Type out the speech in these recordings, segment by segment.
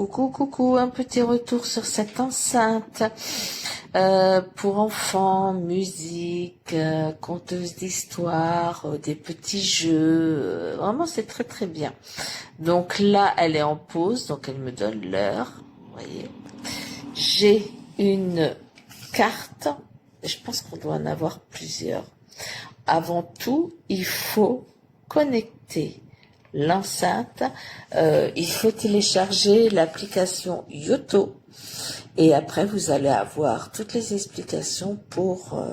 Coucou, un petit retour sur cette enceinte pour enfants, musique, conteuse d'histoire, des petits jeux, vraiment c'est très très bien. Donc là elle est en pause, donc elle me donne l'heure, vous voyez. J'ai une carte, je pense qu'on doit en avoir plusieurs. Avant tout, il faut connecter l'enceinte, il faut télécharger l'application Yoto et après vous allez avoir toutes les explications pour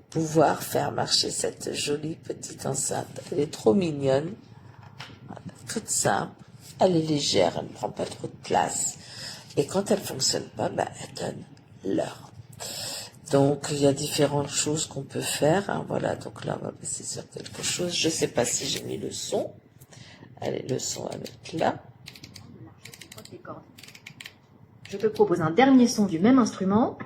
pouvoir faire marcher cette jolie petite enceinte. Elle est trop mignonne, voilà, toute simple, elle est légère, elle ne prend pas trop de place et quand elle fonctionne pas, elle donne l'heure. Donc il y a différentes choses qu'on peut faire, hein, voilà, donc là on va passer sur quelque chose, je sais pas si j'ai mis le son. Allez, le son va mettre là. Je te propose un dernier son du même instrument.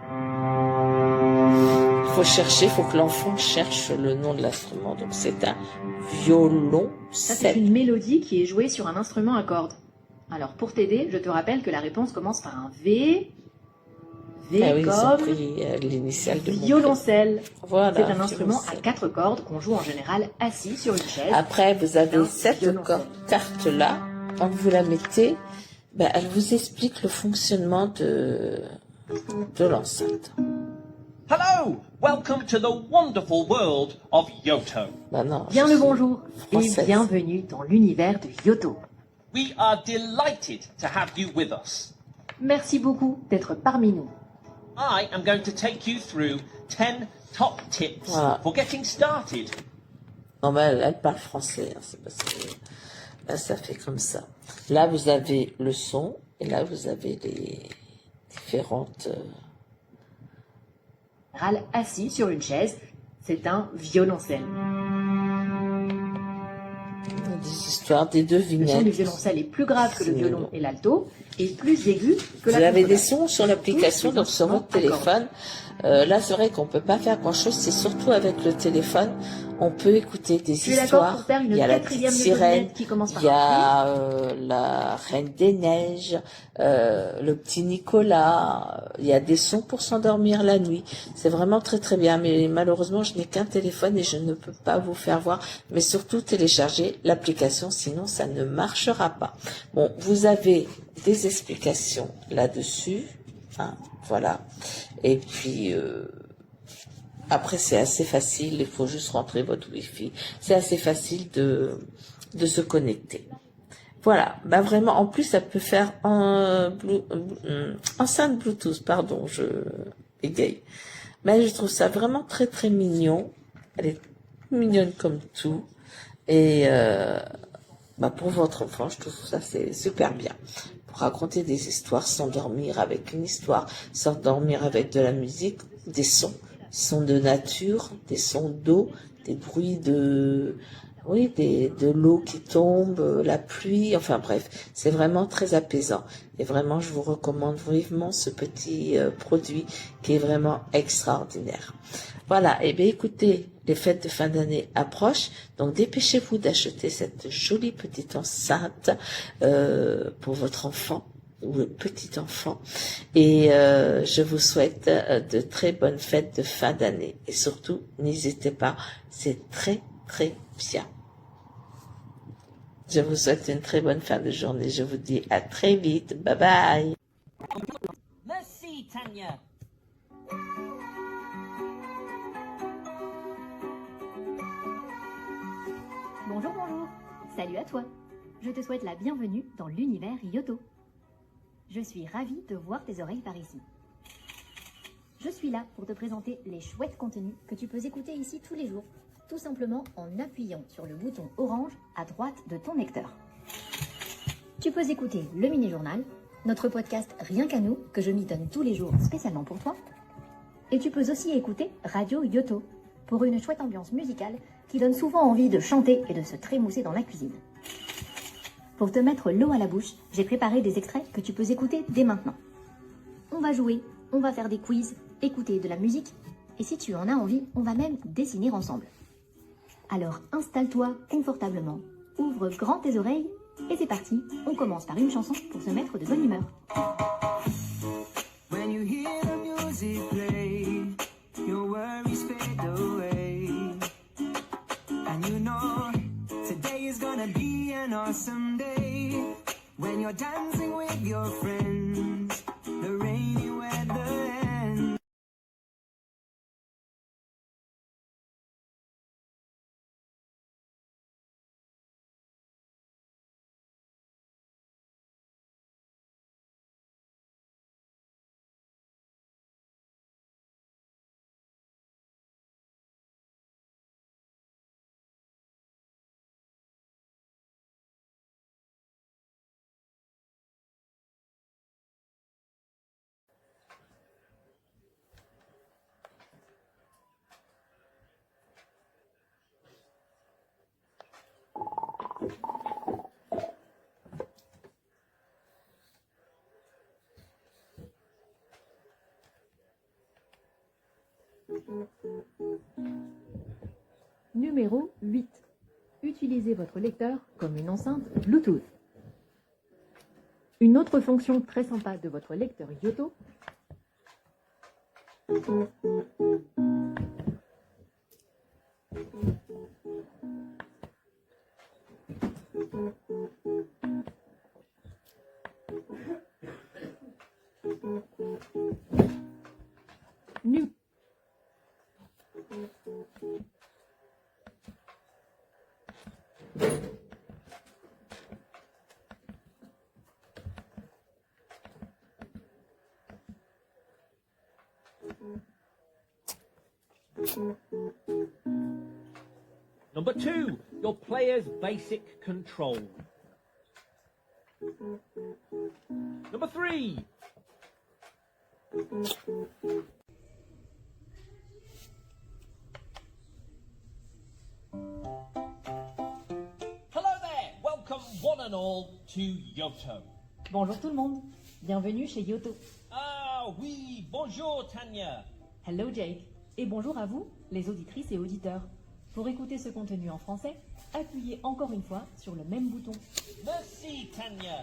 Il faut chercher, il faut que l'enfant cherche le nom de l'instrument. Donc c'est un violoncelle. Ça, c'est une mélodie qui est jouée sur un instrument à cordes. Alors pour t'aider, je te rappelle que la réponse commence par un V. V ah oui, comme ils ont pris l'initiale de violoncelle. Voilà, c'est un instrument à 4 cordes qu'on joue en général assis sur une chaise. Après, vous avez cette carte-là. Quand vous la mettez, elle vous explique le fonctionnement de l'enceinte. Hello! Welcome to the wonderful world of Yoto. Non, bien le bonjour française. Et bienvenue dans l'univers de Yoto. We are delighted to have you with us. Merci beaucoup d'être parmi nous. I am going to take you through 10 top tips for getting started. Non, mais elle parle français, hein, c'est parce que là, ça fait comme ça. Là, vous avez le son, et là, vous avez les différentes... Assis sur une chaise, c'est un violoncelle. Des histoires, des devinettes. Le son du violoncelle est plus grave que le violon et l'alto, et plus aigu que la Vous avez contrebasse. des sons sur l'application, donc sur votre téléphone. Là, c'est vrai qu'on peut pas faire grand-chose, c'est surtout avec le téléphone. On peut écouter des histoires. Il y a la petite sirène, il y a la Reine des Neiges, le petit Nicolas. Il y a des sons pour s'endormir la nuit. C'est vraiment très très bien. Mais malheureusement, je n'ai qu'un téléphone et je ne peux pas vous faire voir. Mais surtout, télécharger l'application, sinon ça ne marchera pas. Bon, vous avez des explications là-dessus. Hein, voilà. Et puis... après, c'est assez facile, il faut juste rentrer votre Wi-Fi. C'est assez facile de se connecter. Voilà, vraiment, en plus, ça peut faire enceinte Bluetooth, pardon, je égaye. Mais je trouve ça vraiment très très mignon. Elle est mignonne comme tout. Et pour votre enfant, je trouve ça c'est super bien. Pour raconter des histoires, s'endormir avec une histoire, s'endormir avec de la musique, des sons de nature, des sons d'eau, des bruits de l'eau qui tombe, la pluie, enfin bref, c'est vraiment très apaisant. Et vraiment, je vous recommande vivement ce petit produit qui est vraiment extraordinaire. Voilà, et bien écoutez, les fêtes de fin d'année approchent, donc dépêchez-vous d'acheter cette jolie petite enceinte pour votre enfant ou le petit enfant. Et je vous souhaite de très bonnes fêtes de fin d'année. Et surtout, n'hésitez pas, c'est très très bien. Je vous souhaite une très bonne fin de journée. Je vous dis à très vite. Bye bye. Merci, Tanya. Bonjour. Salut à toi. Je te souhaite la bienvenue dans l'univers Yoto. Je suis ravie de voir tes oreilles par ici. Je suis là pour te présenter les chouettes contenus que tu peux écouter ici tous les jours, tout simplement en appuyant sur le bouton orange à droite de ton lecteur. Tu peux écouter le mini-journal, notre podcast Rien qu'à nous, que je m'y donne tous les jours spécialement pour toi. Et tu peux aussi écouter Radio Yoto, pour une chouette ambiance musicale qui donne souvent envie de chanter et de se trémousser dans la cuisine. Pour te mettre l'eau à la bouche, j'ai préparé des extraits que tu peux écouter dès maintenant. On va jouer, on va faire des quiz, écouter de la musique, et si tu en as envie, on va même dessiner ensemble. Alors installe-toi confortablement, ouvre grand tes oreilles, Et c'est parti, on commence par une chanson pour se mettre de bonne humeur. When you hear the music play, your worries fade away. And you know, today is gonna be an awesome day. When you're dancing with your friends, the rainy weather ends. Numéro 8. Utilisez votre lecteur comme une enceinte Bluetooth. Une autre fonction très sympa de votre lecteur Yoto, Number 2, your player's basic control. Number 3, hello there, welcome one and all to Yoto. Bonjour tout le monde, bienvenue chez Yoto. Ah oui, bonjour Tanya. Hello Jake, et bonjour à vous, les auditrices et auditeurs. Pour écouter ce contenu en français, appuyez encore une fois sur le même bouton. Merci Tanya.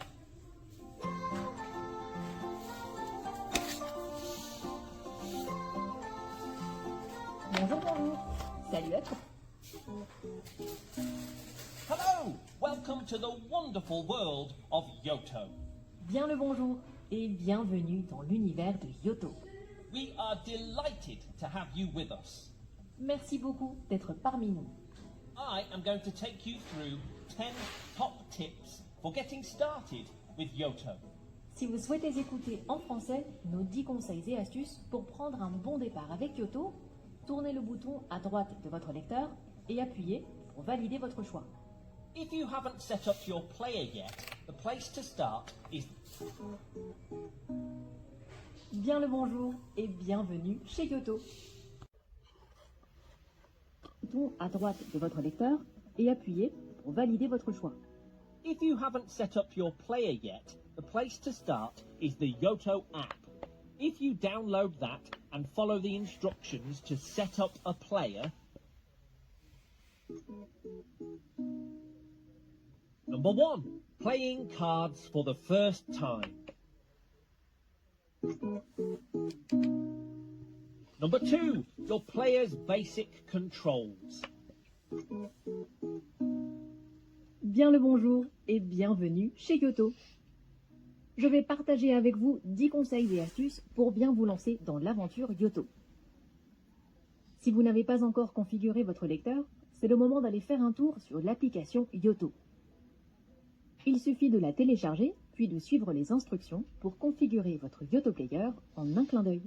Bonjour, bonjour, salut à toi. Hello, welcome to the wonderful world of Yoto. Bien le bonjour et bienvenue dans l'univers de Yoto. We are delighted to have you with us. Merci beaucoup d'être parmi nous. I am going to take you through 10 top tips for getting started with Yoto. Si vous souhaitez écouter en français nos 10 conseils et astuces pour prendre un bon départ avec Yoto, tournez le bouton à droite de votre lecteur et appuyez pour valider votre choix. If you haven't set up your player yet, the place to start is... Bien le bonjour et bienvenue chez Yoto. Bouton à droite de votre lecteur et appuyez pour valider votre choix. If you haven't set up your player yet, the place to start is the Yoto app. If you download that and follow the instructions to set up a player... Number 1, playing cards for the first time. Number 2, your player's basic controls. Bien le bonjour et bienvenue chez Yoto. Je vais partager avec vous 10 conseils et astuces pour bien vous lancer dans l'aventure Yoto. Si vous n'avez pas encore configuré votre lecteur, c'est le moment d'aller faire un tour sur l'application Yoto. Il suffit de la télécharger, puis de suivre les instructions pour configurer votre Yoto Player en un clin d'œil.